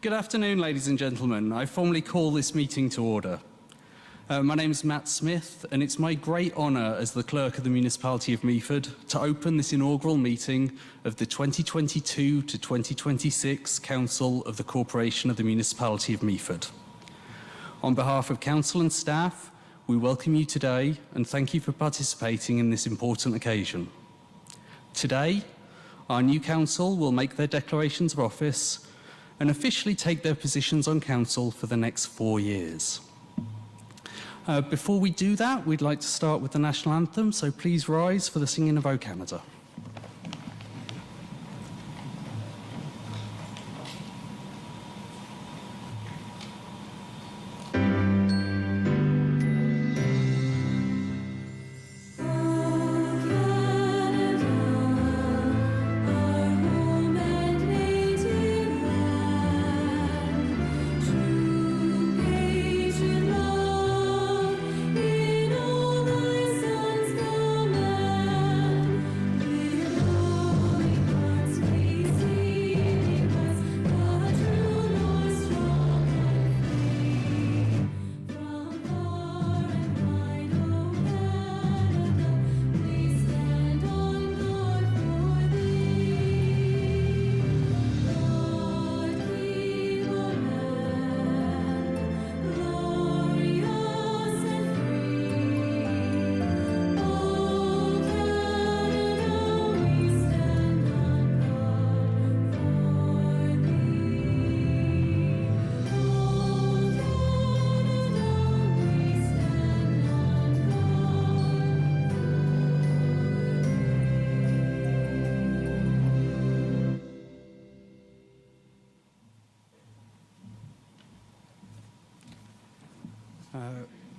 Good afternoon, ladies and gentlemen. I formally call this meeting to order. My name is Matt Smith, and it's my great honour as the Clerk of the Municipality of Meaford to open this inaugural meeting of the 2022 to 2026 Council of the Corporation of the Municipality of Meaford. On behalf of Council and staff, we welcome you today and thank you for participating in this important occasion. Today, our new Council will make their declarations of office and officially take their positions on Council for the next 4 years. Before we do that, we'd like to start with the National Anthem, so please rise for the singing of O Canada.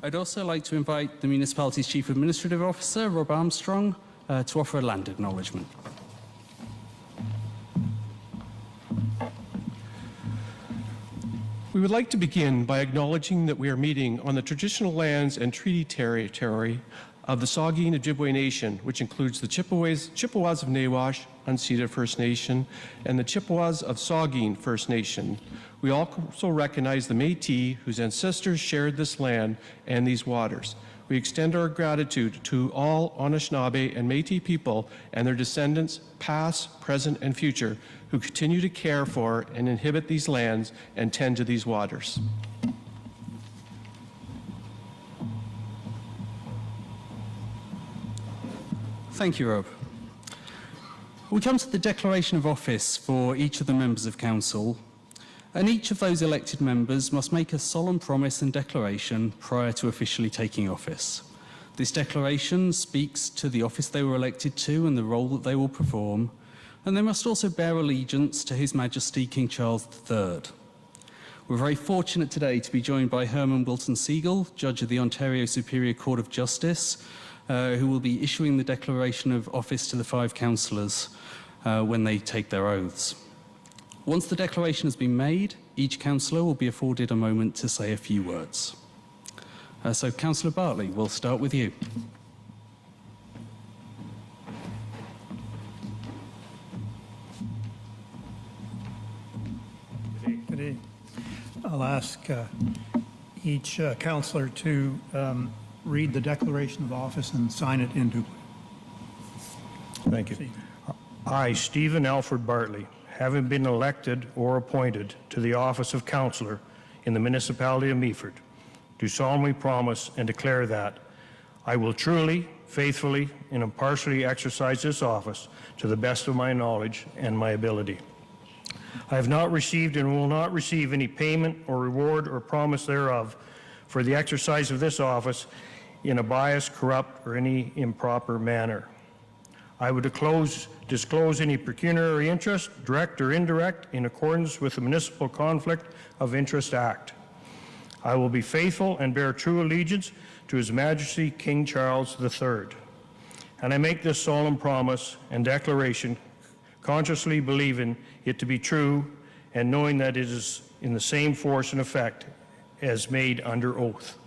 I'd also like to invite the municipality's Chief Administrative Officer, Rob Armstrong, to offer a land acknowledgement. We would like to begin by acknowledging that we are meeting on the traditional lands and treaty territory of the Saugeen Ojibwe Nation, which includes the Chippewas of Nawash, unceded First Nation, and the Chippewas of Saugeen First Nation. We also recognize the Métis, whose ancestors shared this land and these waters. We extend our gratitude to all Anishinaabe and Métis people and their descendants, past, present, and future, who continue to care for and inhabit these lands and tend to these waters. Thank you, Rob. We come to the declaration of office for each of the members of Council, and each of those elected members must make a solemn promise and declaration prior to officially taking office. This declaration speaks to the office they were elected to and the role that they will perform, and they must also bear allegiance to His Majesty King Charles III. We're very fortunate today to be joined by Herman Wilton Siegel, Judge of the Ontario Superior Court of Justice, who will be issuing the declaration of office to the 5 councillors when they take their oaths. Once the declaration has been made, each councillor will be afforded a moment to say a few words. So, Councillor Bartley, we'll start with you. Good day. I'll ask each councillor to read the declaration of office and sign it into. Thank you. I, Stephen Alfred Bartley, having been elected or appointed to the office of councillor in the municipality of Meaford, do solemnly promise and declare that I will truly, faithfully, and impartially exercise this office to the best of my knowledge and my ability. I have not received and will not receive any payment or reward or promise thereof for the exercise of this office in a biased, corrupt, or any improper manner. I would disclose any pecuniary interest, direct or indirect, in accordance with the Municipal Conflict of Interest Act. I will be faithful and bear true allegiance to His Majesty King Charles III. And I make this solemn promise and declaration consciously believing it to be true and knowing that it is in the same force and effect as made under oath.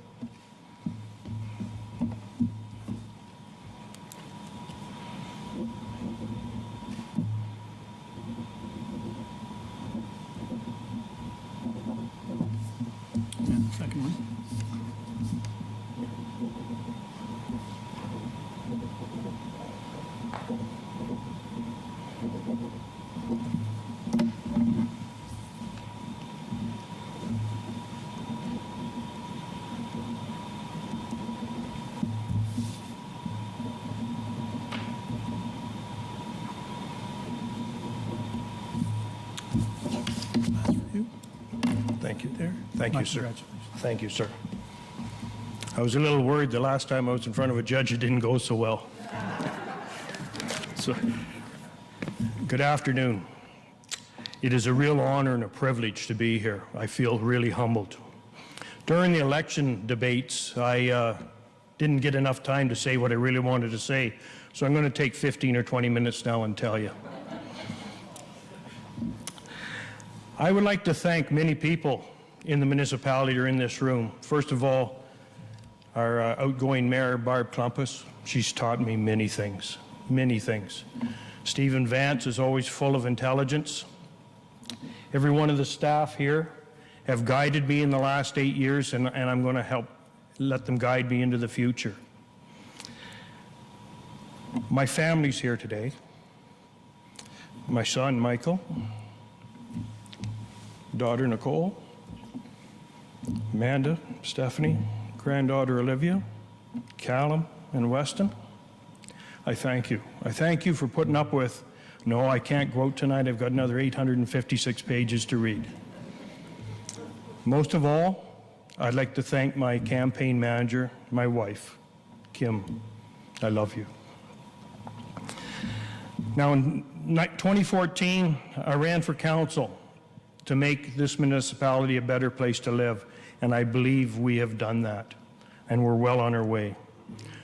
Second one. Thank you. Thank you, sir. Congratulations. Thank you, sir. I was a little worried the last time I was in front of a judge, it didn't go so well. So, good afternoon. It is a real honor and a privilege to be here. I feel really humbled. During the election debates, I didn't get enough time to say what I really wanted to say, so I'm going to take 15 or 20 minutes now and tell you. I would like to thank many people in the municipality or in this room. First of all, our outgoing mayor, Barb Klumpus. She's taught me many things, many things. Stephen Vance is always full of intelligence. Every one of the staff here have guided me in the last 8 years, and I'm going to let them guide me into the future. My family's here today. My son, Michael, daughter, Nicole, Amanda, Stephanie, granddaughter, Olivia, Callum, and Weston. I thank you. I thank you for putting up with, no, I can't go out tonight. I've got another 856 pages to read. Most of all, I'd like to thank my campaign manager, my wife, Kim. I love you. Now, in 2014, I ran for council to make this municipality a better place to live, and I believe we have done that, and we're well on our way.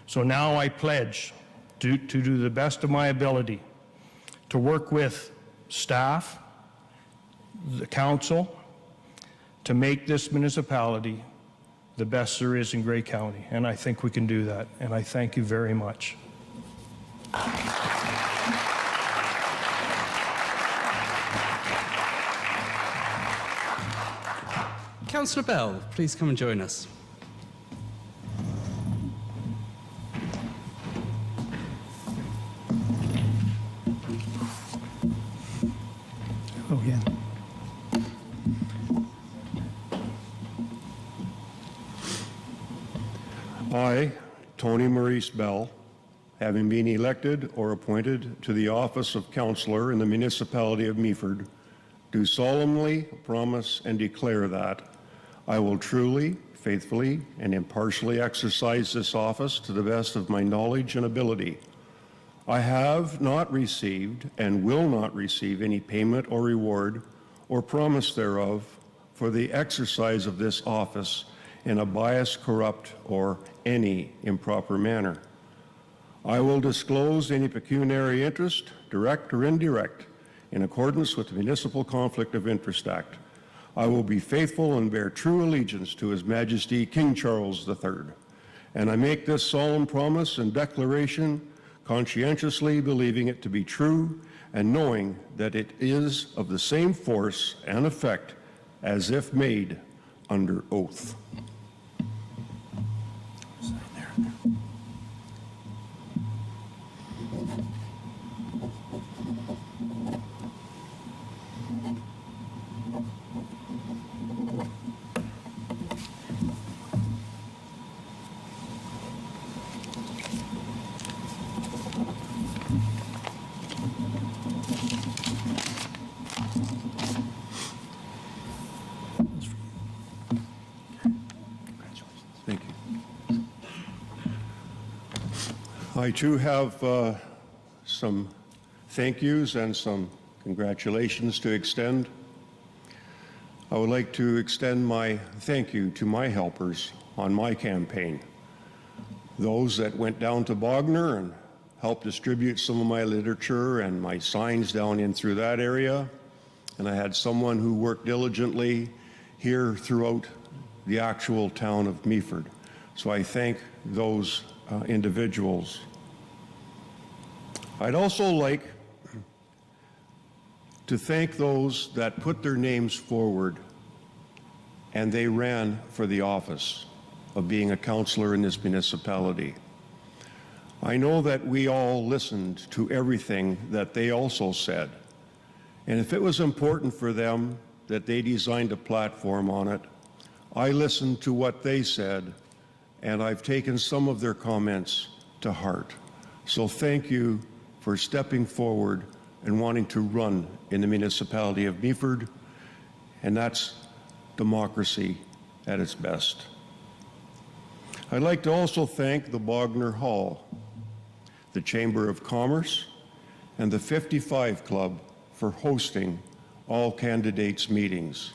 So now I pledge to do the best of my ability to work with staff, the council, to make this municipality the best there is in Grey County, and I think we can do that, and I thank you very much. Councillor Bell, please come and join us. Hello again. I, Tony Maurice Bell, having been elected or appointed to the office of councillor in the municipality of Meaford, do solemnly promise and declare that I will truly, faithfully, and impartially exercise this office to the best of my knowledge and ability. I have not received and will not receive any payment or reward or promise thereof for the exercise of this office in a biased, corrupt, or any improper manner. I will disclose any pecuniary interest, direct or indirect, in accordance with the Municipal Conflict of Interest Act. I will be faithful and bear true allegiance to His Majesty King Charles III. And I make this solemn promise and declaration conscientiously believing it to be true and knowing that it is of the same force and effect as if made under oath. Thank you. I too have some thank yous and some congratulations to extend. I would like to extend my thank you to my helpers on my campaign. Those that went down to Bogner and helped distribute some of my literature and my signs down in through that area. And I had someone who worked diligently here throughout the actual town of Meaford. So I thank those individuals. I'd also like to thank those that put their names forward and they ran for the office of being a councillor in this municipality. I know that we all listened to everything that they also said. And if it was important for them that they designed a platform on it, I listened to what they said, and I've taken some of their comments to heart. So thank you for stepping forward and wanting to run in the municipality of Meaford, and that's democracy at its best. I'd like to also thank the Bogner Hall, the Chamber of Commerce, and the 55 Club for hosting all candidates' meetings.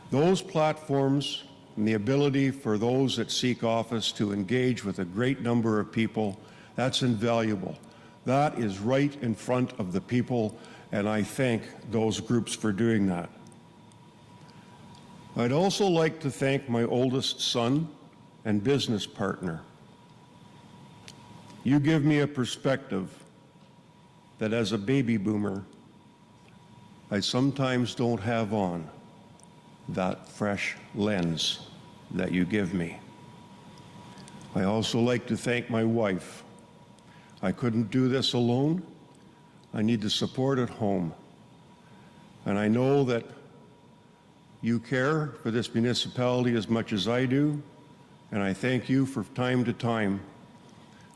Those platforms and the ability for those that seek office to engage with a great number of people, that's invaluable. That is right in front of the people, and I thank those groups for doing that. I'd also like to thank my oldest son and business partner. You give me a perspective that as a baby boomer, I sometimes don't have on that fresh lens that you give me. I also like to thank my wife. I couldn't do this alone. I need the support at home. And I know that you care for this municipality as much as I do, and I thank you from time to time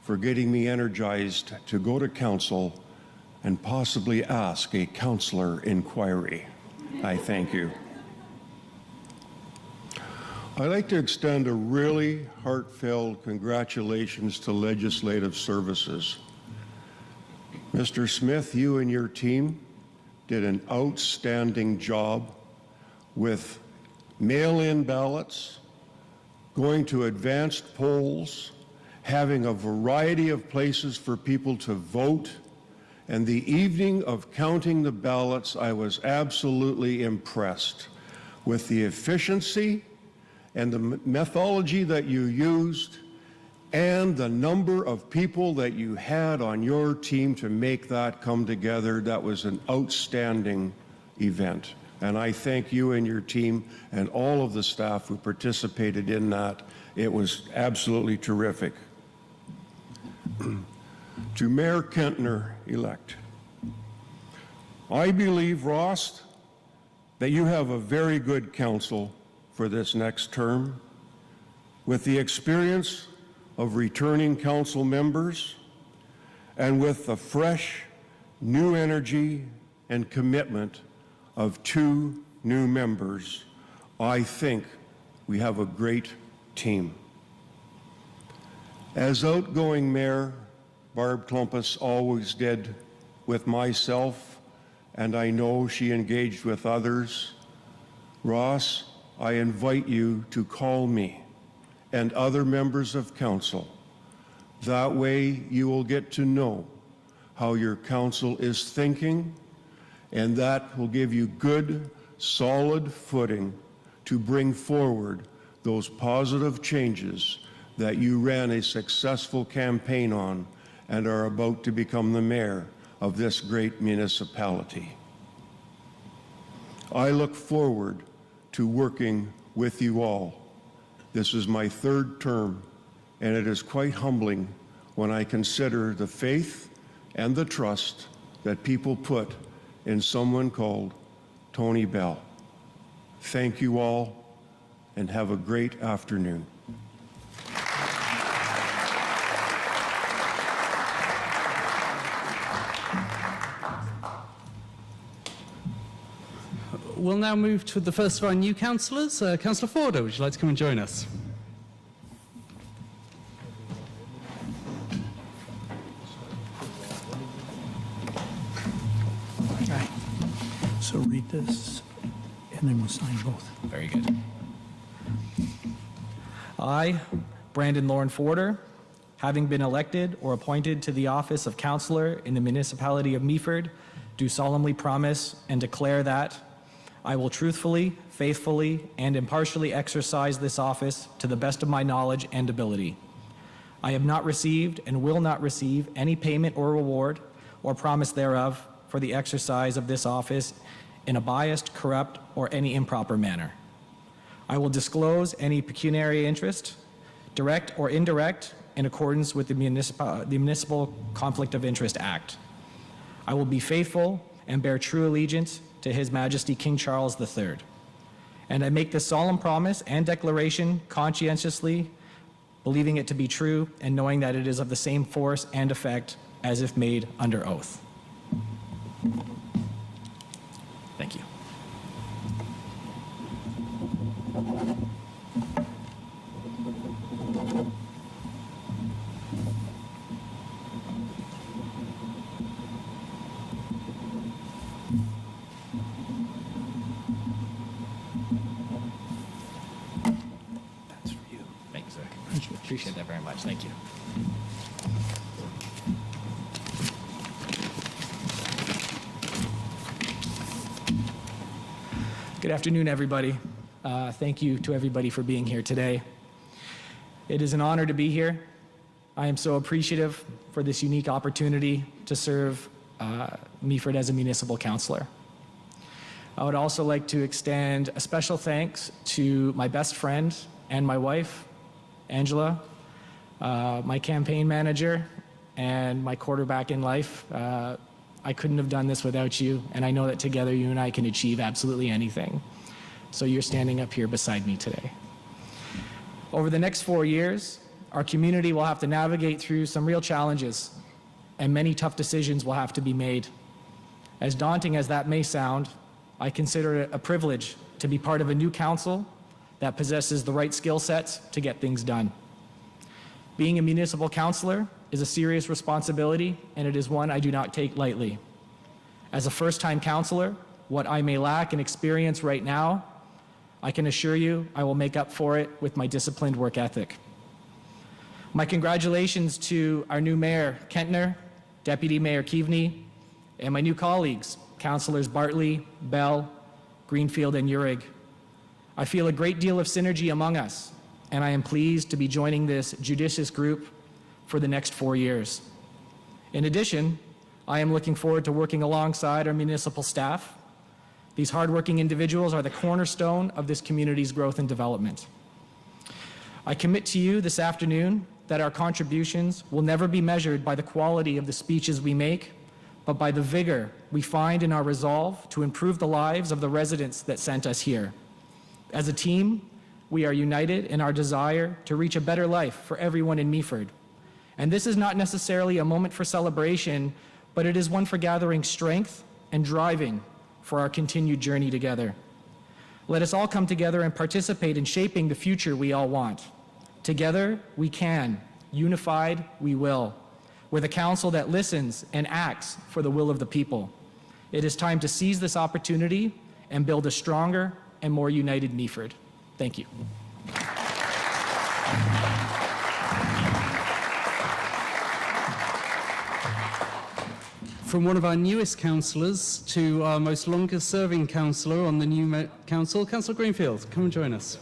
for getting me energized to go to council and possibly ask a councillor inquiry. I thank you. I'd like to extend a really heartfelt congratulations to Legislative Services. Mr. Smith, you and your team did an outstanding job with mail-in ballots, going to advanced polls, having a variety of places for people to vote. And the evening of counting the ballots, I was absolutely impressed with the efficiency and the methodology that you used and the number of people that you had on your team to make that come together. That was an outstanding event. And I thank you and your team and all of the staff who participated in that. It was absolutely terrific. To Mayor Kentner-elect, I believe, Ross, that you have a very good council for this next term, with the experience of returning council members and with the fresh, new energy and commitment of 2 new members. I think we have a great team. As outgoing Mayor Barb Klumpus always did with myself, and I know she engaged with others, Ross, I invite you to call me and other members of council. That way you will get to know how your council is thinking, and that will give you good, solid footing to bring forward those positive changes that you ran a successful campaign on and are about to become the mayor of this great municipality. I look forward to working with you all. This is my 3rd term, and it is quite humbling when I consider the faith and the trust that people put in someone called Tony Bell. Thank you all, and have a great afternoon. We'll now move to the first of our new councillors. Councillor Forder, would you like to come and join us? Okay. So read this, and then we'll sign both. Very good. I, Brandon Lauren Forder, having been elected or appointed to the office of councillor in the municipality of Meaford, do solemnly promise and declare that I will truthfully, faithfully, and impartially exercise this office to the best of my knowledge and ability. I have not received and will not receive any payment or reward or promise thereof for the exercise of this office in a biased, corrupt, or any improper manner. I will disclose any pecuniary interest, direct or indirect, in accordance with the Municipal Conflict of Interest Act. I will be faithful and bear true allegiance to His Majesty King Charles III. And I make this solemn promise and declaration conscientiously, believing it to be true and knowing that it is of the same force and effect as if made under oath. Thank you. That's for you. Thank you, sir. Appreciate that very much. Thank you. Good afternoon, everybody. Thank you to everybody for being here today. It is an honor to be here. I am so appreciative for this unique opportunity to serve Meaford as a municipal councillor. I would also like to extend a special thanks to my best friend and my wife, Angela, my campaign manager, and my quarterback in life. I couldn't have done this without you, and I know that together you and I can achieve absolutely anything. So you're standing up here beside me today. Over the next 4 years, our community will have to navigate through some real challenges, and many tough decisions will have to be made. As daunting as that may sound, I consider it a privilege to be part of a new council that possesses the right skill sets to get things done. Being a municipal councillor is a serious responsibility, and it is one I do not take lightly. As a first-time councillor, what I may lack in experience right now, I can assure you I will make up for it with my disciplined work ethic. My congratulations to our new Mayor, Kentner, Deputy Mayor Keaveney, and my new colleagues, Councillors Bartley, Bell, Greenfield, and Urig. I feel a great deal of synergy among us, and I am pleased to be joining this judicious group for the next 4 years. In addition, I am looking forward to working alongside our municipal staff. These hardworking individuals are the cornerstone of this community's growth and development. I commit to you this afternoon that our contributions will never be measured by the quality of the speeches we make, but by the vigor we find in our resolve to improve the lives of the residents that sent us here. As a team, we are united in our desire to reach a better life for everyone in Meaford. And this is not necessarily a moment for celebration, but it is one for gathering strength and driving for our continued journey together. Let us all come together and participate in shaping the future we all want. Together, we can. Unified, we will. With a council that listens and acts for the will of the people. It is time to seize this opportunity and build a stronger and more united Meaford. Thank you. From one of our newest councillors to our most longest serving councillor on the new council, Councillor Greenfield, come and join us.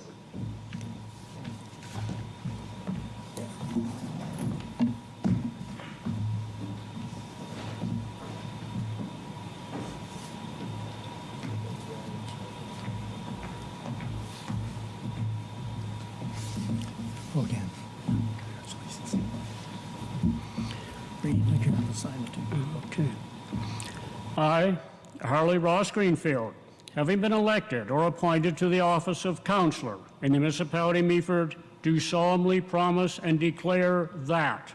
Well, again, congratulations. Read, I can sign it too. Okay. I, Harley Ross Greenfield, having been elected or appointed to the office of councillor in the municipality of Meaford, do solemnly promise and declare that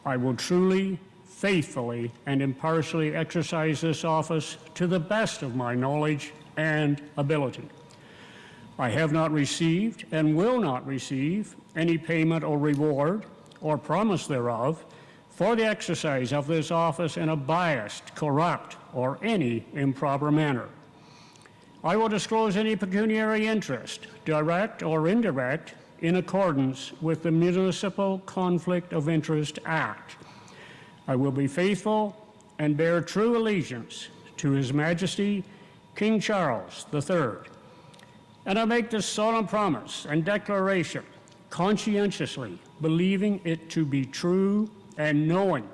I will truly, faithfully, and impartially exercise this office to the best of my knowledge and ability. I have not received and will not receive any payment or reward or promise thereof for the exercise of this office in a biased, corrupt, or any improper manner. I will disclose any pecuniary interest, direct or indirect, in accordance with the Municipal Conflict of Interest Act. I will be faithful and bear true allegiance to His Majesty King Charles III. And I make this solemn promise and declaration conscientiously, believing it to be true and knowing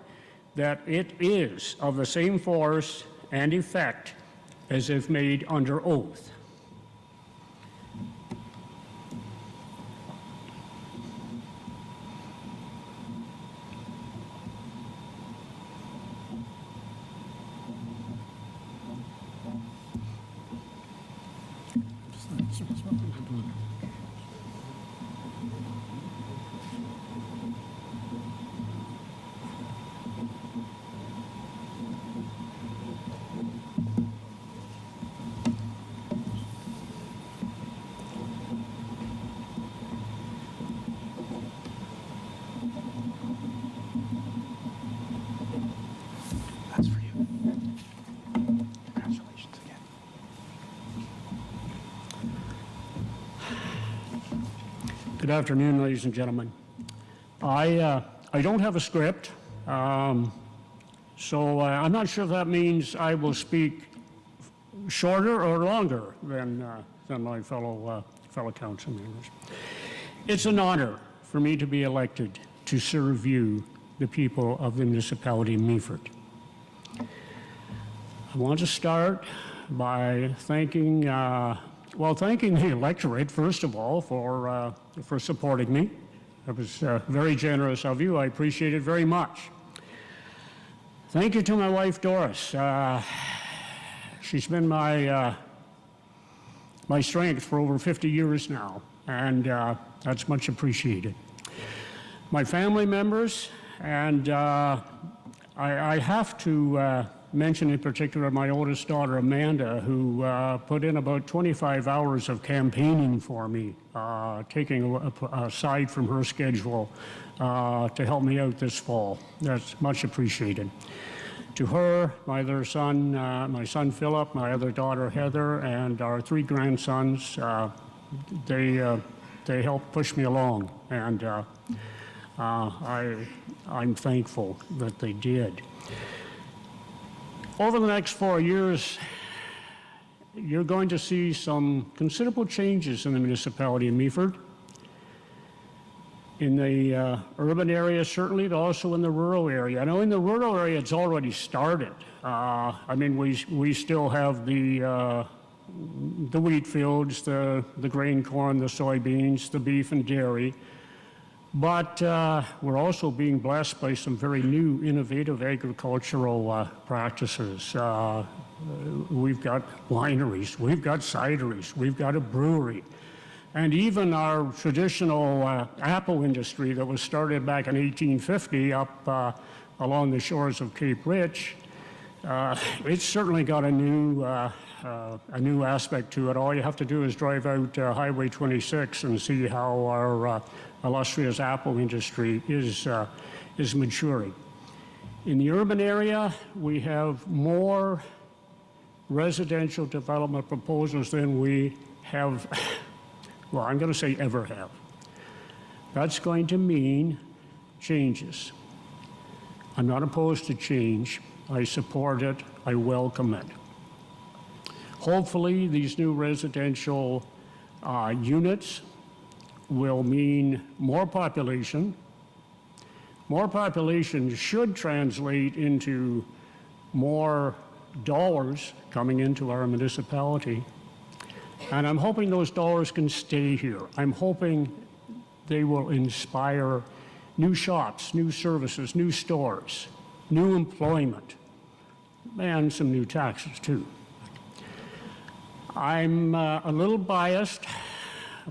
that it is of the same force and effect as if made under oath. That's for you. Congratulations again. Good afternoon, ladies and gentlemen. I don't have a script, so I'm not sure if that means I will speak shorter or longer than my fellow council members. It's an honor for me to be elected to serve you, the people of the municipality of Meaford. I want to start by thanking the electorate, first of all, for supporting me. It was very generous of you. I appreciate it very much. Thank you to my wife, Doris. She's been my strength for over 50 years now, and that's much appreciated. My family members, and I have to mention in particular my oldest daughter, Amanda, who put in about 25 hours of campaigning for me, taking aside from her schedule to help me out this fall. That's much appreciated. To her, my other son, my son Philip, my other daughter Heather, and our 3 grandsons, they helped push me along, and I'm thankful that they did. Over the next 4 years, you're going to see some considerable changes in the municipality of Meaford. In the urban area, certainly, but also in the rural area. I know in the rural area, it's already started. I mean, we still have the wheat fields, the grain corn, the soybeans, the beef and dairy. But we're also being blessed by some very new, innovative agricultural practices. We've got wineries, we've got cideries, we've got a brewery. And even our traditional apple industry that was started back in 1850 up along the shores of Cape Rich, it's certainly got a new aspect to it. All you have to do is drive out Highway 26 and see how our illustrious apple industry is maturing. In the urban area, we have more residential development proposals than we have, well, I'm going to say ever have. That's going to mean changes. I'm not opposed to change. I support it. I welcome it. Hopefully, these new residential units will mean more population. More population should translate into more dollars coming into our municipality. And I'm hoping those dollars can stay here. I'm hoping they will inspire new shops, new services, new stores, new employment, and some new taxes too. I'm a little biased,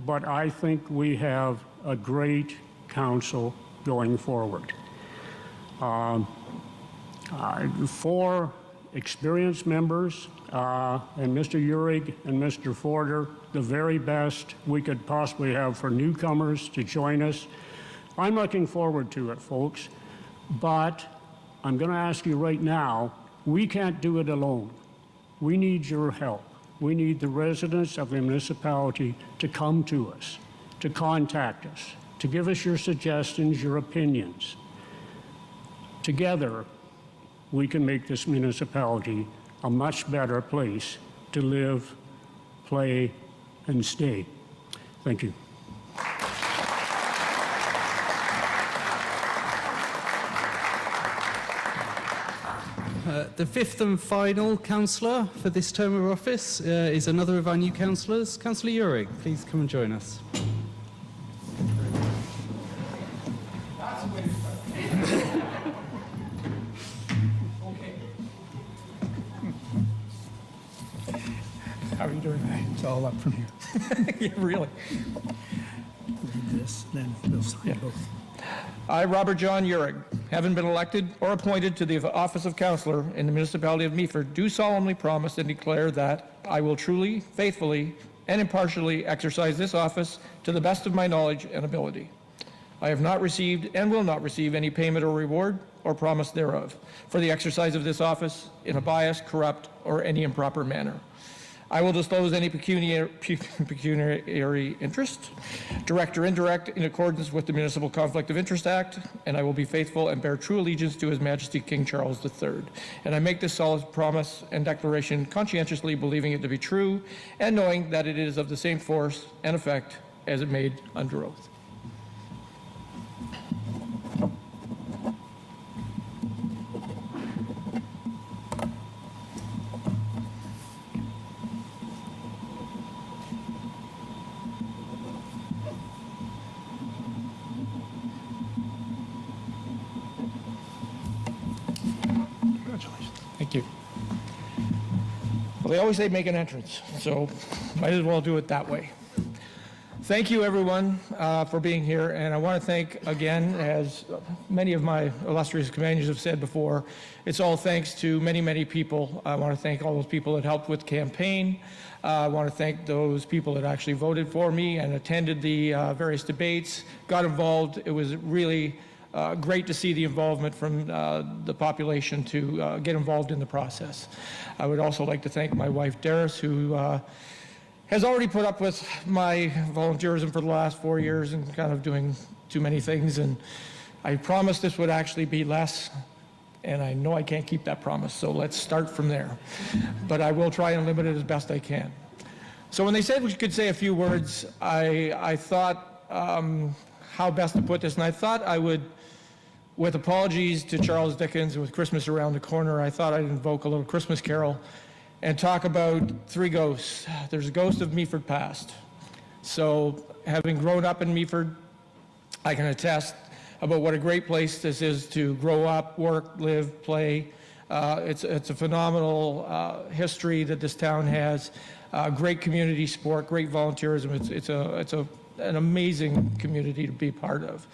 but I think we have a great council going forward. 4 experienced members, and Mr. Uhrig and Mr. Forder, the very best we could possibly have for newcomers to join us. I'm looking forward to it, folks, but I'm going to ask you right now, we can't do it alone. We need your help. We need the residents of the municipality to come to us, to contact us, to give us your suggestions, your opinions. Together, we can make this municipality a much better place to live, play, and stay. Thank you. The 5th and final councillor for this term of office is another of our new councillors. Councillor Uhrig, please come and join us. How are you doing? It's all up from here. Yeah, really. Read this, then we'll sign both. I, Robert John Uhrig, having been elected or appointed to the office of councillor in the municipality of Meaford, do solemnly promise and declare that I will truly, faithfully, and impartially exercise this office to the best of my knowledge and ability. I have not received and will not receive any payment or reward or promise thereof for the exercise of this office in a biased, corrupt, or any improper manner. I will disclose any pecuniary interest, direct or indirect, in accordance with the Municipal Conflict of Interest Act, and I will be faithful and bear true allegiance to His Majesty King Charles III. And I make this solemn promise and declaration conscientiously believing it to be true and knowing that it is of the same force and effect as it made under oath. Congratulations. Thank you. Well, they always say make an entrance, so might as well do it that way. Thank you, everyone, for being here, and I want to thank again, as many of my illustrious companions have said before, it's all thanks to many, many people. I want to thank all those people that helped with the campaign. I want to thank those people that actually voted for me and attended the various debates, got involved. It was really great to see the involvement from the population to get involved in the process. I would also like to thank my wife, Doris, who has already put up with my volunteerism for the last 4 years and kind of doing too many things. And I promised this would actually be less, and I know I can't keep that promise, so let's start from there. But I will try and limit it as best I can. So when they said we could say a few words, I thought how best to put this, and I thought I would, with apologies to Charles Dickens and with Christmas around the corner, I thought I'd invoke a little Christmas carol and talk about three ghosts. There's a ghost of Meaford past. So having grown up in Meaford, I can attest about what a great place this is to grow up, work, live, play. It's a phenomenal history that this town has. Great community support, great volunteerism. It's an amazing community to be part of.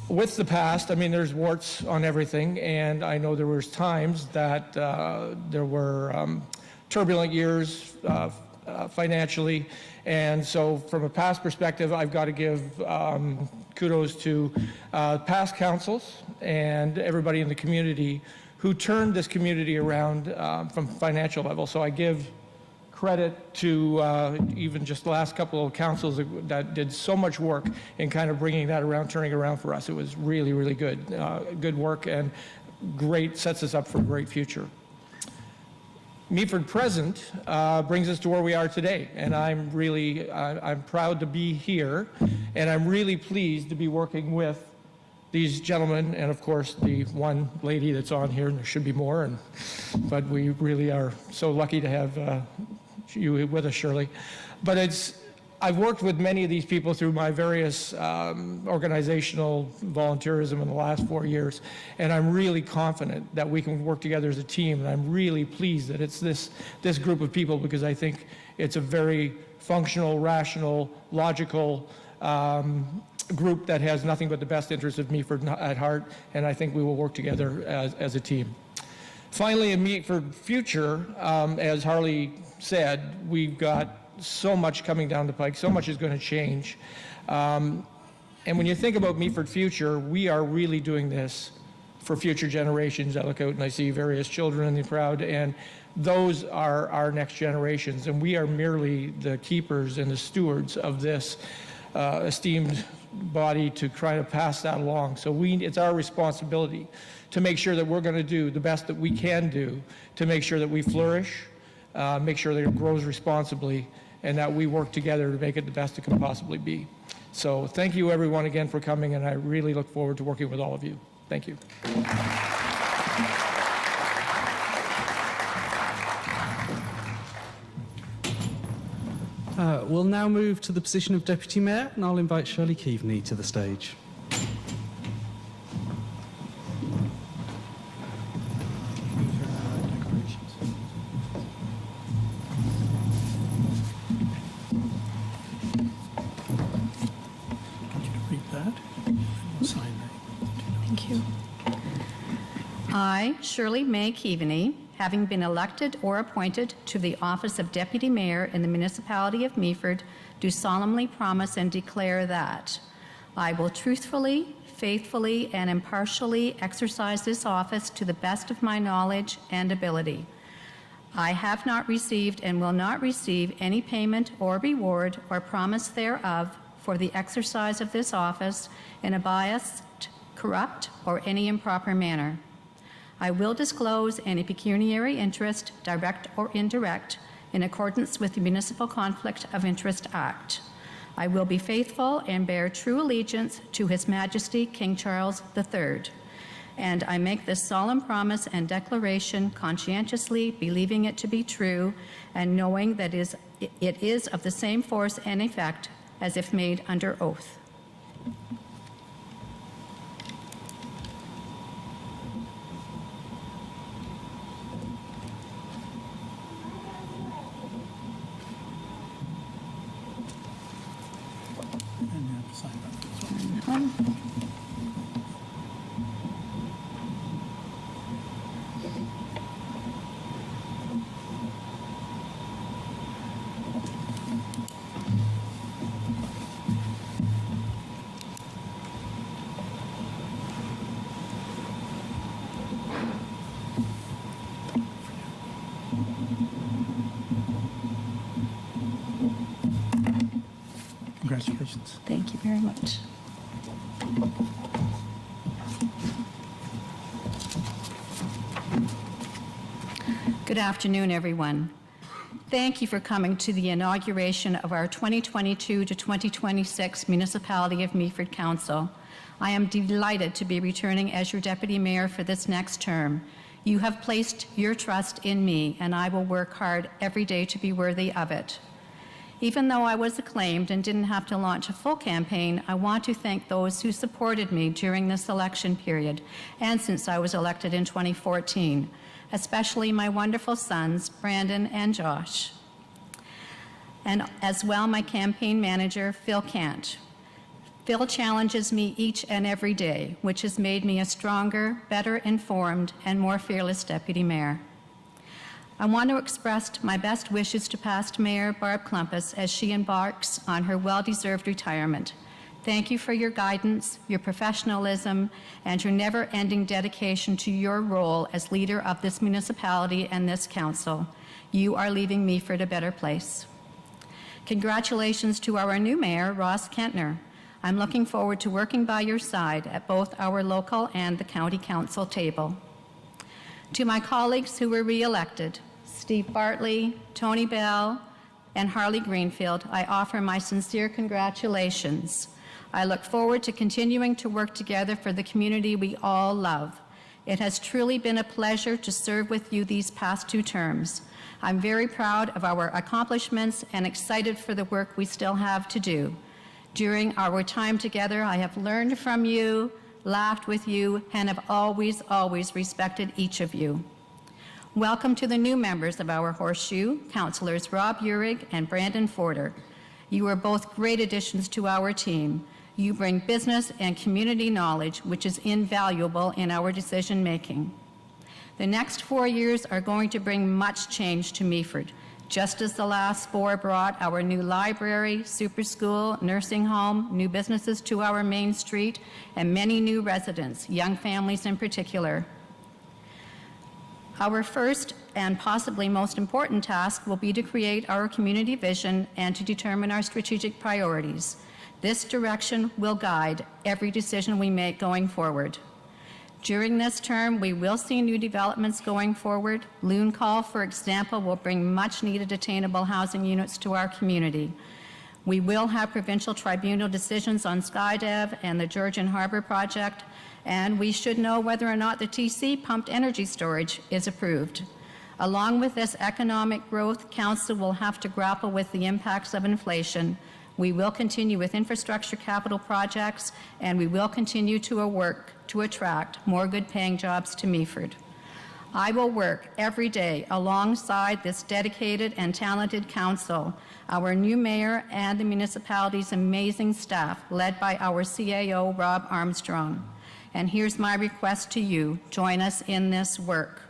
With the past, I mean, there's warts on everything, and I know there was times that there were turbulent years financially, and so from a past perspective, I've got to give kudos to past councils and everybody in the community who turned this community around from financial level. So I give credit to even just the last couple of councils that did so much work in kind of bringing that around, turning around for us. It was really, really good. Good work and great, sets us up for a great future. Meaford present brings us to where we are today, and I'm proud to be here, and I'm really pleased to be working with these gentlemen, and of course the one lady that's on here, and there should be more, but we really are so lucky to have you with us, Shirley. But I've worked with many of these people through my various organizational volunteerism in the last 4 years, and I'm really confident that we can work together as a team, and I'm really pleased that it's this group of people, because I think it's a very functional, rational, logical group that has nothing but the best interests of Meaford at heart, and I think we will work together as a team. Finally, in Meaford future, as Harley said, we've got so much coming down the pike, so much is going to change. And when you think about Meaford future, we are really doing this for future generations. I look out and I see various children in the crowd, and those are our next generations, and we are merely the keepers and the stewards of this esteemed body to try to pass that along. So it's our responsibility to make sure that we're going to do the best that we can do to make sure that we flourish, make sure that it grows responsibly, and that we work together to make it the best it can possibly be. So thank you everyone again for coming, and I really look forward to working with all of you. Thank you. We'll now move to the position of Deputy Mayor, and I'll invite Shirley Keaveney to the stage. Thank you. I, Shirley May Keaveney, having been elected or appointed to the office of Deputy Mayor in the Municipality of Meaford, do solemnly promise and declare that I will truthfully, faithfully, and impartially exercise this office to the best of my knowledge and ability. I have not received and will not receive any payment or reward or promise thereof for the exercise of this office in a biased, corrupt, or any improper manner. I will disclose any pecuniary interest, direct or indirect, in accordance with the Municipal Conflict of Interest Act. I will be faithful and bear true allegiance to His Majesty King Charles III. And I make this solemn promise and declaration conscientiously, believing it to be true, and knowing that it is of the same force and effect as if made under oath. And you have to sign that as well. Congratulations. Thank you very much. Good afternoon, everyone. Thank you for coming to the inauguration of our 2022 to 2026 Municipality of Meaford Council. I am delighted to be returning as your Deputy Mayor for this next term. You have placed your trust in me, and I will work hard every day to be worthy of it. Even though I was acclaimed and didn't have to launch a full campaign, I want to thank those who supported me during this election period and since I was elected in 2014, especially my wonderful sons, Brandon and Josh, and as well my campaign manager, Phil Cant. Phil challenges me each and every day, which has made me a stronger, better informed, and more fearless deputy mayor. I want to express my best wishes to past Mayor Barb Klumpus as she embarks on her well-deserved retirement. Thank you for your guidance, your professionalism, and your never-ending dedication to your role as leader of this municipality and this council. You are leaving Meaford a better place. Congratulations to our new mayor, Ross Kentner. I'm looking forward to working by your side at both our local and the county council table. To my colleagues who were re-elected, Steve Bartley, Tony Bell, and Harley Greenfield, I offer my sincere congratulations. I look forward to continuing to work together for the community we all love. It has truly been a pleasure to serve with you these past 2 terms. I'm very proud of our accomplishments and excited for the work we still have to do. During our time together, I have learned from you, laughed with you, and have always respected each of you. Welcome to the new members of our Horseshoe, Councilors Rob Uhrig and Brandon Forder. You are both great additions to our team. You bring business and community knowledge, which is invaluable in our decision making. The next 4 years are going to bring much change to Meaford, just as the last 4 brought our new library, super school, nursing home, new businesses to our main street, and many new residents, young families in particular. Our first and possibly most important task will be to create our community vision and to determine our strategic priorities. This direction will guide every decision we make going forward. During this term, we will see new developments going forward. Loon Call, for example, will bring much-needed attainable housing units to our community. We will have provincial tribunal decisions on Skydev and the Georgian Harbor project, and we should know whether or not the TC pumped energy storage is approved. Along with this economic growth, Council will have to grapple with the impacts of inflation. We will continue with infrastructure capital projects, and we will continue to work to attract more good-paying jobs to Meaford. I will work every day alongside this dedicated and talented council, our new mayor, and the municipality's amazing staff, led by our CAO, Rob Armstrong. And here's my request to you: join us in this work.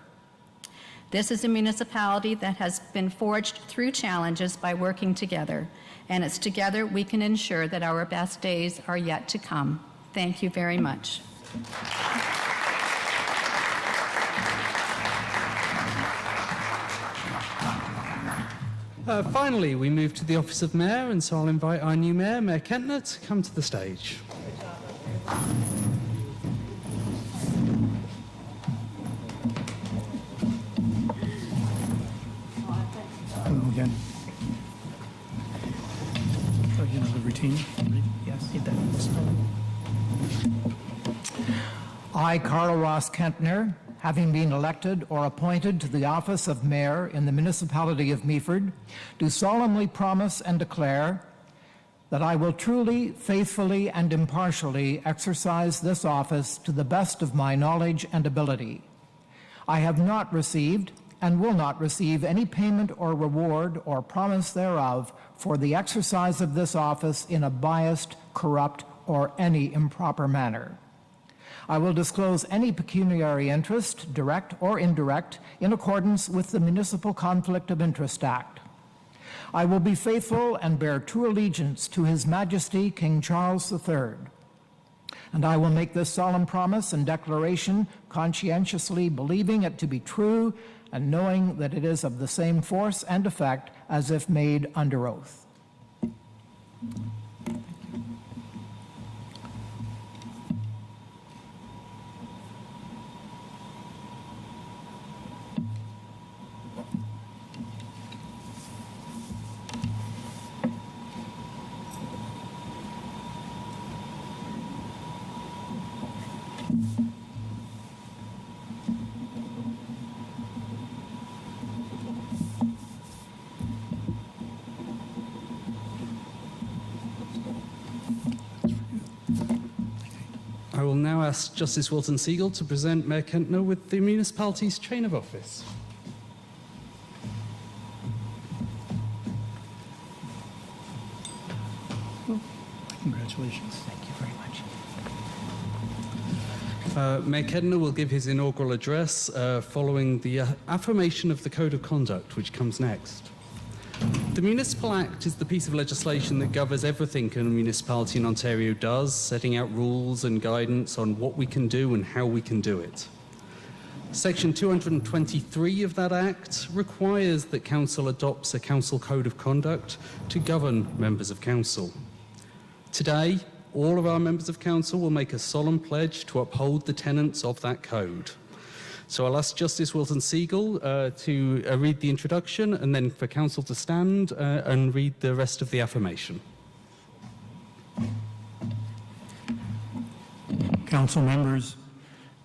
This is a municipality that has been forged through challenges by working together, and it's together we can ensure that our best days are yet to come. Thank you very much. Finally, we move to the office of Mayor, and so I'll invite our new Mayor, Mayor Kentner, to come to the stage. Hello again. So, you know the routine? Yes, it does. I, Carl Ross Kentner, having been elected or appointed to the office of Mayor in the municipality of Meaford, do solemnly promise and declare that I will truly, faithfully, and impartially exercise this office to the best of my knowledge and ability. I have not received and will not receive any payment or reward or promise thereof for the exercise of this office in a biased, corrupt, or any improper manner. I will disclose any pecuniary interest, direct or indirect, in accordance with the Municipal Conflict of Interest Act. I will be faithful and bear true allegiance to His Majesty King Charles III. And I will make this solemn promise and declaration conscientiously believing it to be true and knowing that it is of the same force and effect as if made under oath. I will now ask Justice Wilton Siegel to present Mayor Kentner with the municipality's chain of office. Congratulations. Thank you very much. Mayor Kentner will give his inaugural address following the affirmation of the Code of Conduct, which comes next. The Municipal Act is the piece of legislation that governs everything a municipality in Ontario does, setting out rules and guidance on what we can do and how we can do it. Section 223 of that Act requires that Council adopts a Council Code of Conduct to govern members of Council. Today, all of our members of Council will make a solemn pledge to uphold the tenets of that code. So I'll ask Justice Wilton Siegel to read the introduction and then for Council to stand and read the rest of the affirmation. Council members,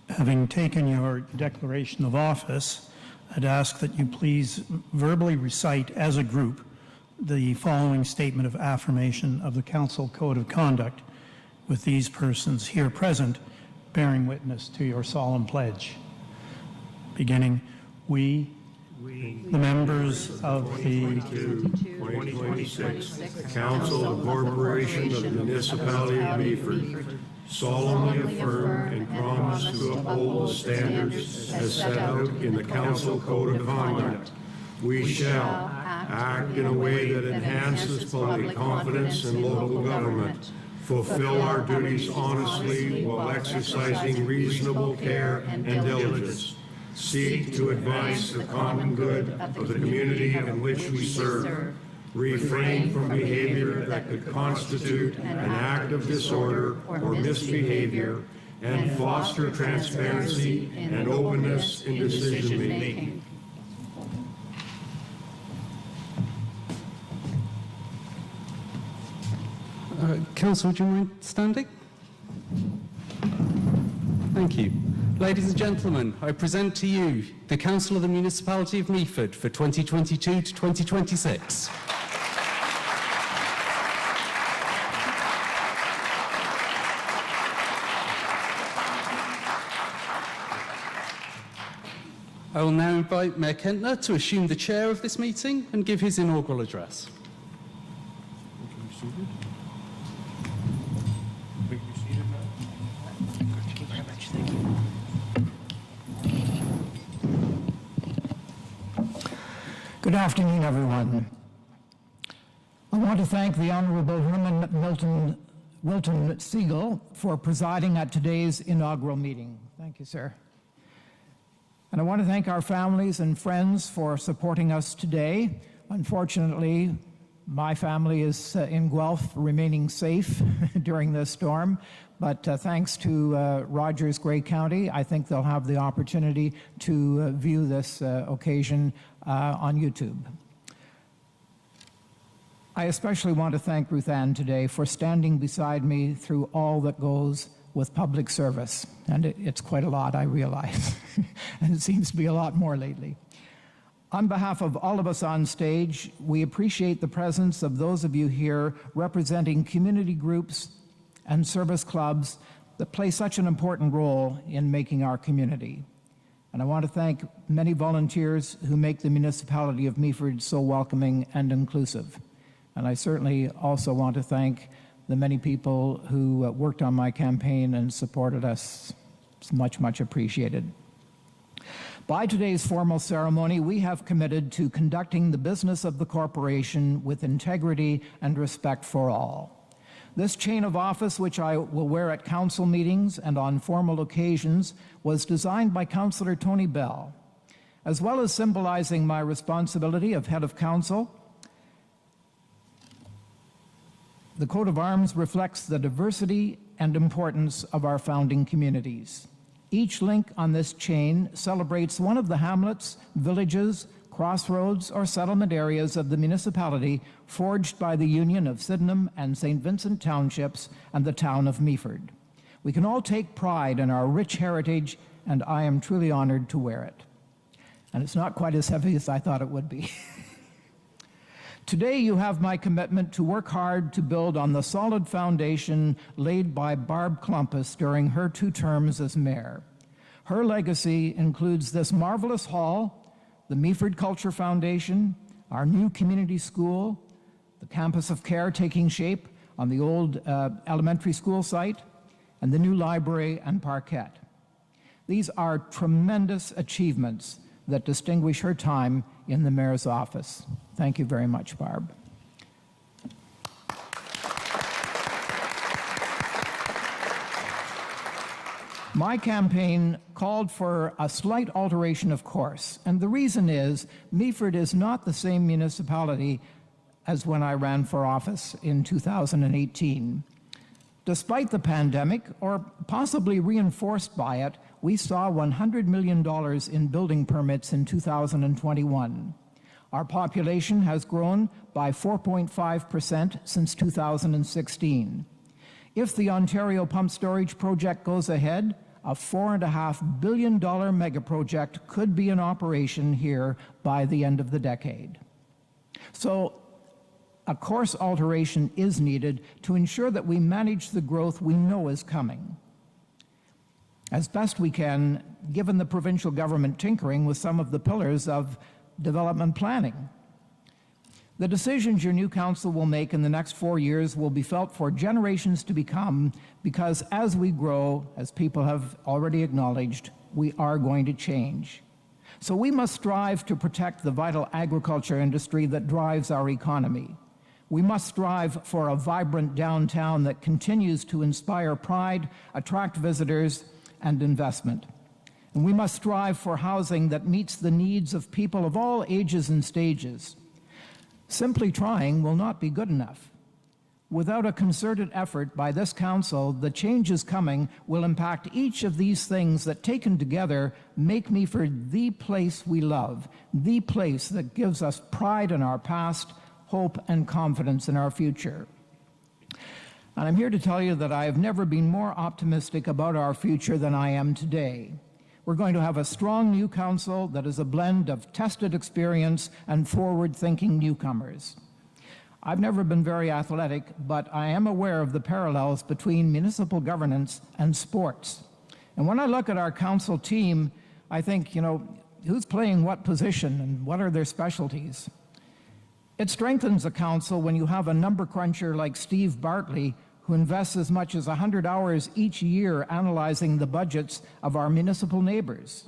having taken your declaration of office, I'd ask that you please verbally recite as a group the following statement of affirmation of the Council Code of Conduct, with these persons here present bearing witness to your solemn pledge. Beginning, we, the members of the 2026 Council of Corporation of the Municipality of Meaford, solemnly affirm and promise to uphold the standards as set out in the Council Code of Conduct. We shall act in a way that enhances public confidence in local government, fulfill our duties honestly while exercising reasonable care and diligence, seek to advance the common good of the community in which we serve, refrain from behavior that could constitute an act of disorder or misbehavior, and foster transparency and openness in decision-making. Council, would you mind standing? Thank you. Ladies and gentlemen, I present to you the Council of the Municipality of Meaford for 2022 to 2026. I will now invite Mayor Kentner to assume the chair of this meeting and give his inaugural address. Good afternoon, everyone. I want to thank the Honorable Herman Wilton Siegel for presiding at today's inaugural meeting. Thank you, sir. And I want to thank our families and friends for supporting us today. Unfortunately, my family is in Guelph, remaining safe during this storm, but thanks to Rogers Grey County, I think they'll have the opportunity to view this occasion on YouTube. I especially want to thank Ruth Ann today for standing beside me through all that goes with public service. And it's quite a lot, I realize. And it seems to be a lot more lately. On behalf of all of us on stage, we appreciate the presence of those of you here representing community groups and service clubs that play such an important role in making our community. And I want to thank many volunteers who make the municipality of Meaford so welcoming and inclusive. And I certainly also want to thank the many people who worked on my campaign and supported us. It's much, much appreciated. By today's formal ceremony, we have committed to conducting the business of the corporation with integrity and respect for all. This chain of office, which I will wear at council meetings and on formal occasions, was designed by Councillor Tony Bell. As well as symbolizing my responsibility of head of council, the coat of arms reflects the diversity and importance of our founding communities. Each link on this chain celebrates one of the hamlets, villages, crossroads, or settlement areas of the municipality forged by the union of Sydenham and St. Vincent townships and the town of Meaford. We can all take pride in our rich heritage, and I am truly honored to wear it. And it's not quite as heavy as I thought it would be. Today, you have my commitment to work hard to build on the solid foundation laid by Barb Klumpus during her 2 terms as mayor. Her legacy includes this marvelous hall, the Meaford Culture Foundation, our new community school, the campus of care taking shape on the old elementary school site, and the new library and parquet. These are tremendous achievements that distinguish her time in the mayor's office. Thank you very much, Barb. My campaign called for a slight alteration of course, and the reason is Meaford is not the same municipality as when I ran for office in 2018. Despite the pandemic, or possibly reinforced by it, we saw $100 million in building permits in 2021. Our population has grown by 4.5% since 2016. If the Ontario Pump Storage Project goes ahead, a $4.5 billion mega project could be in operation here by the end of the decade. So, a course alteration is needed to ensure that we manage the growth we know is coming as best we can, given the provincial government tinkering with some of the pillars of development planning. The decisions your new council will make in the next 4 years will be felt for generations to become, because as we grow, as people have already acknowledged, we are going to change. So we must strive to protect the vital agriculture industry that drives our economy. We must strive for a vibrant downtown that continues to inspire pride, attract visitors, and investment. And we must strive for housing that meets the needs of people of all ages and stages. Simply trying will not be good enough. Without a concerted effort by this council, the changes coming will impact each of these things that, taken together, make Meaford the place we love, the place that gives us pride in our past, hope, and confidence in our future. And I'm here to tell you that I have never been more optimistic about our future than I am today. We're going to have a strong new council that is a blend of tested experience and forward-thinking newcomers. I've never been very athletic, but I am aware of the parallels between municipal governance and sports. And when I look at our council team, I think, who's playing what position and what are their specialties? It strengthens a council when you have a number cruncher like Steve Bartley, who invests as much as 100 hours each year analyzing the budgets of our municipal neighbors.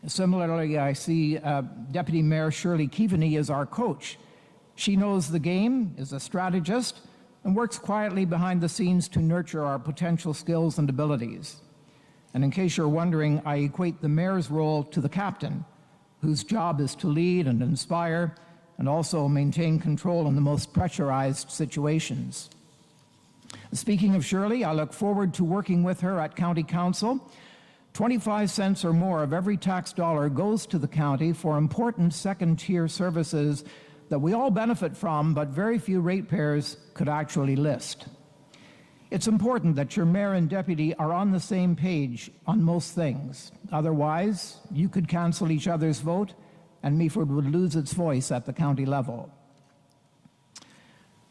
Similarly, I see Deputy Mayor Shirley Keaveney as our coach. She knows the game, is a strategist, and works quietly behind the scenes to nurture our potential skills and abilities. And in case you're wondering, I equate the mayor's role to the captain, whose job is to lead and inspire and also maintain control in the most pressurized situations. Speaking of Shirley, I look forward to working with her at County Council. 25 cents or more of every tax dollar goes to the county for important second-tier services that we all benefit from, but very few ratepayers could actually list. It's important that your mayor and deputy are on the same page on most things. Otherwise, you could cancel each other's vote, and Meaford would lose its voice at the county level.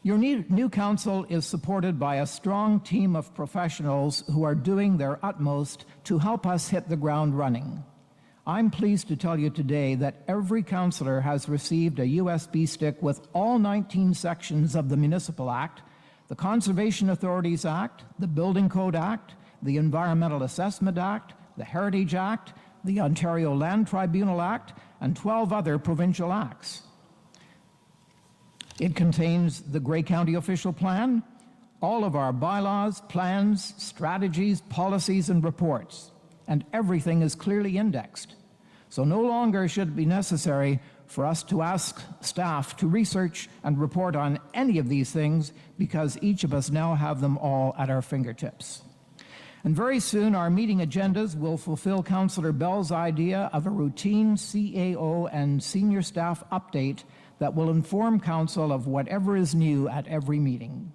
Your new council is supported by a strong team of professionals who are doing their utmost to help us hit the ground running. I'm pleased to tell you today that every councillor has received a USB stick with all 19 sections of the Municipal Act, the Conservation Authorities Act, the Building Code Act, the Environmental Assessment Act, the Heritage Act, the Ontario Land Tribunal Act, and 12 other provincial acts. It contains the Grey County Official Plan, all of our bylaws, plans, strategies, policies, and reports, and everything is clearly indexed. So no longer should it be necessary for us to ask staff to research and report on any of these things, because each of us now have them all at our fingertips. And very soon, our meeting agendas will fulfill Councillor Bell's idea of a routine CAO and senior staff update that will inform Council of whatever is new at every meeting.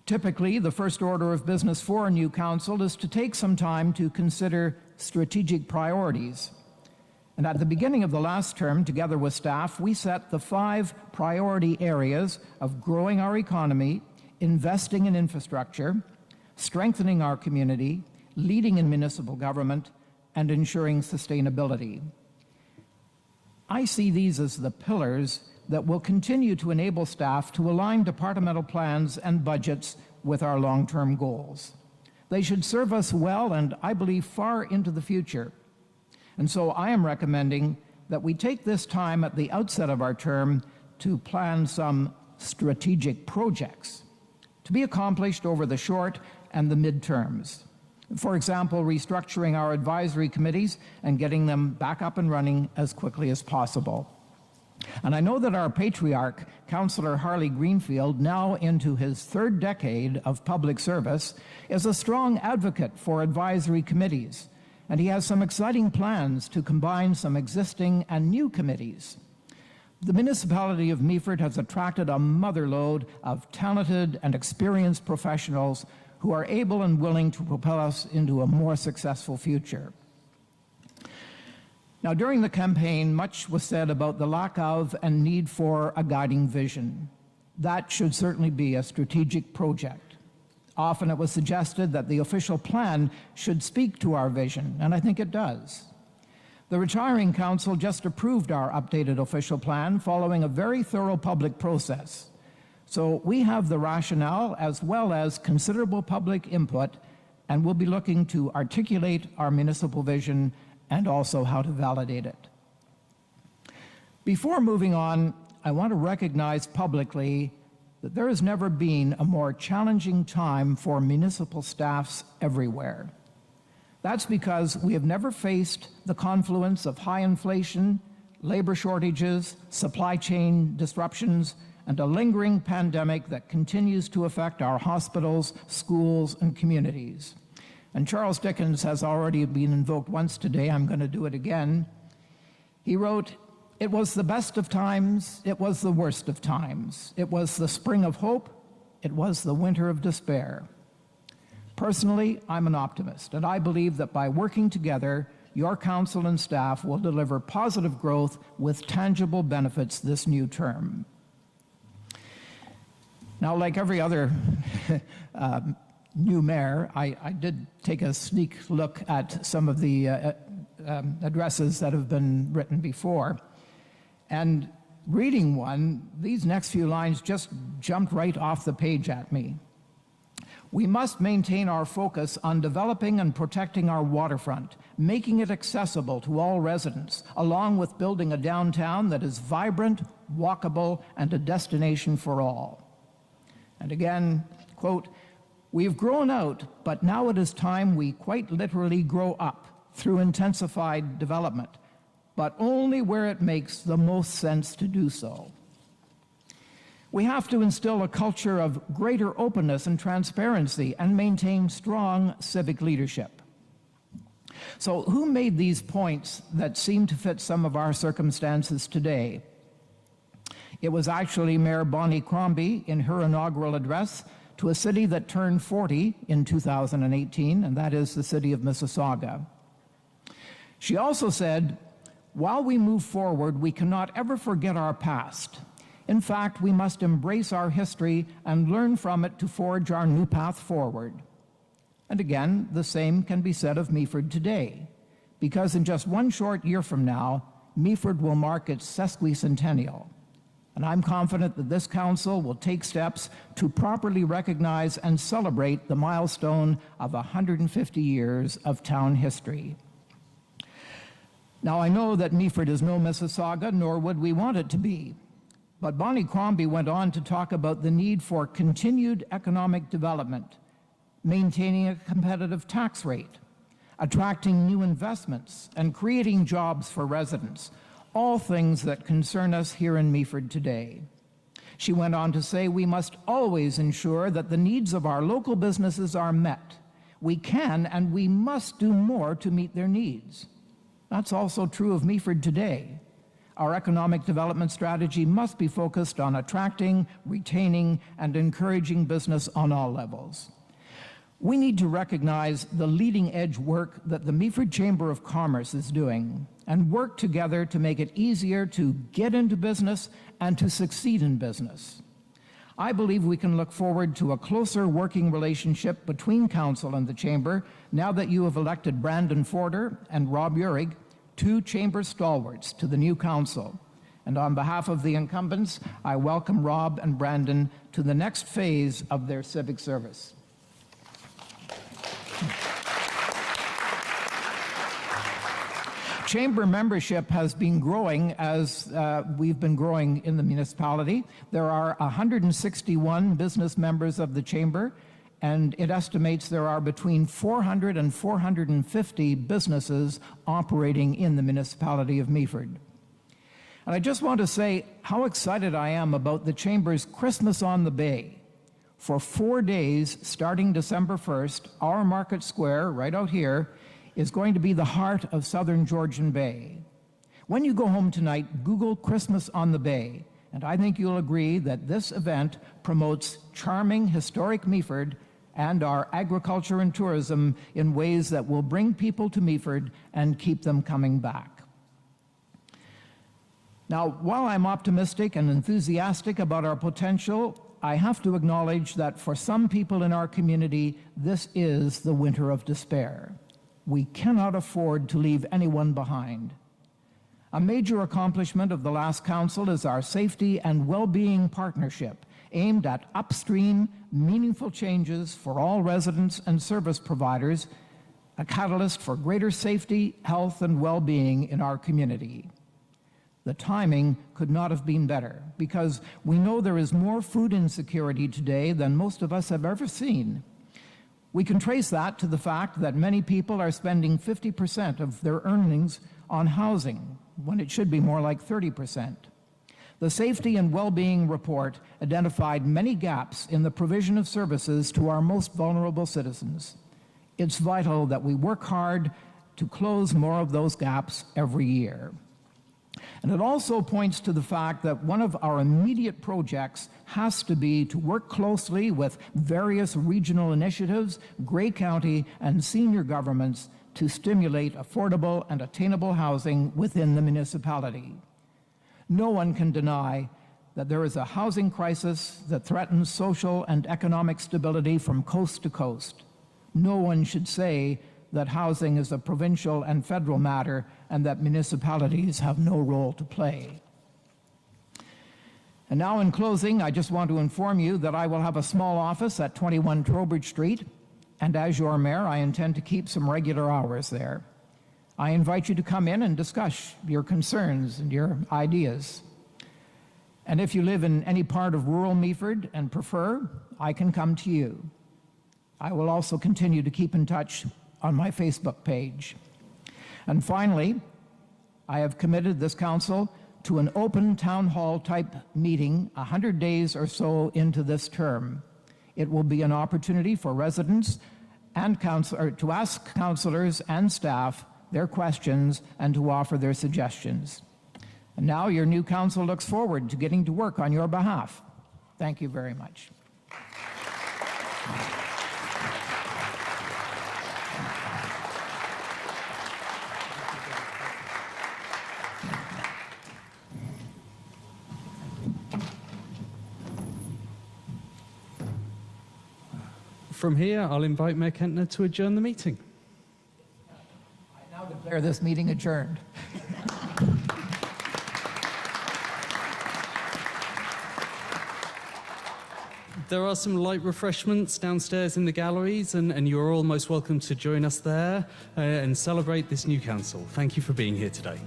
Typically, the first order of business for a new council is to take some time to consider strategic priorities. And at the beginning of the last term, together with staff, we set the 5 priority areas of growing our economy, investing in infrastructure, strengthening our community, leading in municipal government, and ensuring sustainability. I see these as the pillars that will continue to enable staff to align departmental plans and budgets with our long-term goals. They should serve us well and, I believe, far into the future. And so I am recommending that we take this time at the outset of our term to plan some strategic projects to be accomplished over the short and the midterms. For example, restructuring our advisory committees and getting them back up and running as quickly as possible. And I know that our patriarch, Councillor Harley Greenfield, now into his 3rd decade of public service, is a strong advocate for advisory committees, and he has some exciting plans to combine some existing and new committees. The municipality of Meaford has attracted a motherlode of talented and experienced professionals who are able and willing to propel us into a more successful future. Now, during the campaign, much was said about the lack of and need for a guiding vision. That should certainly be a strategic project. Often it was suggested that the official plan should speak to our vision, and I think it does. The retiring council just approved our updated official plan following a very thorough public process. So we have the rationale as well as considerable public input, and we'll be looking to articulate our municipal vision and also how to validate it. Before moving on, I want to recognize publicly that there has never been a more challenging time for municipal staffs everywhere. That's because we have never faced the confluence of high inflation, labor shortages, supply chain disruptions, and a lingering pandemic that continues to affect our hospitals, schools, and communities. And Charles Dickens has already been invoked once today. I'm going to do it again. He wrote, "It was the best of times, it was the worst of times. It was the spring of hope, it was the winter of despair." Personally, I'm an optimist, and I believe that by working together, your council and staff will deliver positive growth with tangible benefits this new term. Now, like every other new mayor, I did take a sneak look at some of the addresses that have been written before. And reading one, these next few lines just jumped right off the page at me. We must maintain our focus on developing and protecting our waterfront, making it accessible to all residents, along with building a downtown that is vibrant, walkable, and a destination for all. And again, quote, "We've grown out, but now it is time we quite literally grow up through intensified development, but only where it makes the most sense to do so." We have to instill a culture of greater openness and transparency and maintain strong civic leadership. So, who made these points that seem to fit some of our circumstances today? It was actually Mayor Bonnie Crombie in her inaugural address to a city that turned 40 in 2018, and that is the city of Mississauga. She also said, "While we move forward, we cannot ever forget our past. In fact, we must embrace our history and learn from it to forge our new path forward." And again, the same can be said of Meaford today, because in just one short year from now, Meaford will mark its sesquicentennial. And I'm confident that this council will take steps to properly recognize and celebrate the milestone of 150 years of town history. Now, I know that Meaford is no Mississauga, nor would we want it to be. But Bonnie Crombie went on to talk about the need for continued economic development, maintaining a competitive tax rate, attracting new investments, and creating jobs for residents, all things that concern us here in Meaford today. She went on to say we must always ensure that the needs of our local businesses are met. We can and we must do more to meet their needs. That's also true of Meaford today. Our economic development strategy must be focused on attracting, retaining, and encouraging business on all levels. We need to recognize the leading-edge work that the Meaford Chamber of Commerce is doing and work together to make it easier to get into business and to succeed in business. I believe we can look forward to a closer working relationship between Council and the Chamber now that you have elected Brandon Forder and Rob Uhrig, two Chamber stalwarts, to the new Council. And on behalf of the incumbents, I welcome Rob and Brandon to the next phase of their civic service. Chamber membership has been growing as we've been growing in the municipality. There are 161 business members of the Chamber, and it estimates there are between 400 and 450 businesses operating in the municipality of Meaford. And I just want to say how excited I am about the Chamber's Christmas on the Bay. For 4 days, starting December 1st, our Market Square, right out here, is going to be the heart of southern Georgian Bay. When you go home tonight, Google Christmas on the Bay, and I think you'll agree that this event promotes charming, historic Meaford and our agriculture and tourism in ways that will bring people to Meaford and keep them coming back. Now, while I'm optimistic and enthusiastic about our potential, I have to acknowledge that for some people in our community, this is the winter of despair. We cannot afford to leave anyone behind. A major accomplishment of the last council is our safety and well-being partnership aimed at upstream, meaningful changes for all residents and service providers, a catalyst for greater safety, health, and well-being in our community. The timing could not have been better because we know there is more food insecurity today than most of us have ever seen. We can trace that to the fact that many people are spending 50% of their earnings on housing, when it should be more like 30%. The Safety and Well-Being Report identified many gaps in the provision of services to our most vulnerable citizens. It's vital that we work hard to close more of those gaps every year. And it also points to the fact that one of our immediate projects has to be to work closely with various regional initiatives, Grey County, and senior governments to stimulate affordable and attainable housing within the municipality. No one can deny that there is a housing crisis that threatens social and economic stability from coast to coast. No one should say that housing is a provincial and federal matter and that municipalities have no role to play. And now, in closing, I just want to inform you that I will have a small office at 21 Trowbridge Street, and as your mayor, I intend to keep some regular hours there. I invite you to come in and discuss your concerns and your ideas. And if you live in any part of rural Meaford and prefer, I can come to you. I will also continue to keep in touch on my Facebook page. And finally, I have committed this council to an open town hall type meeting 100 days or so into this term. It will be an opportunity for residents and to ask councillors and staff their questions and to offer their suggestions. And now your new council looks forward to getting to work on your behalf. Thank you very much. From here, I'll invite Mayor Kentner to adjourn the meeting. I now declare this meeting adjourned. There are some light refreshments downstairs in the galleries, and you're all most welcome to join us there and celebrate this new council. Thank you for being here today.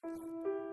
you.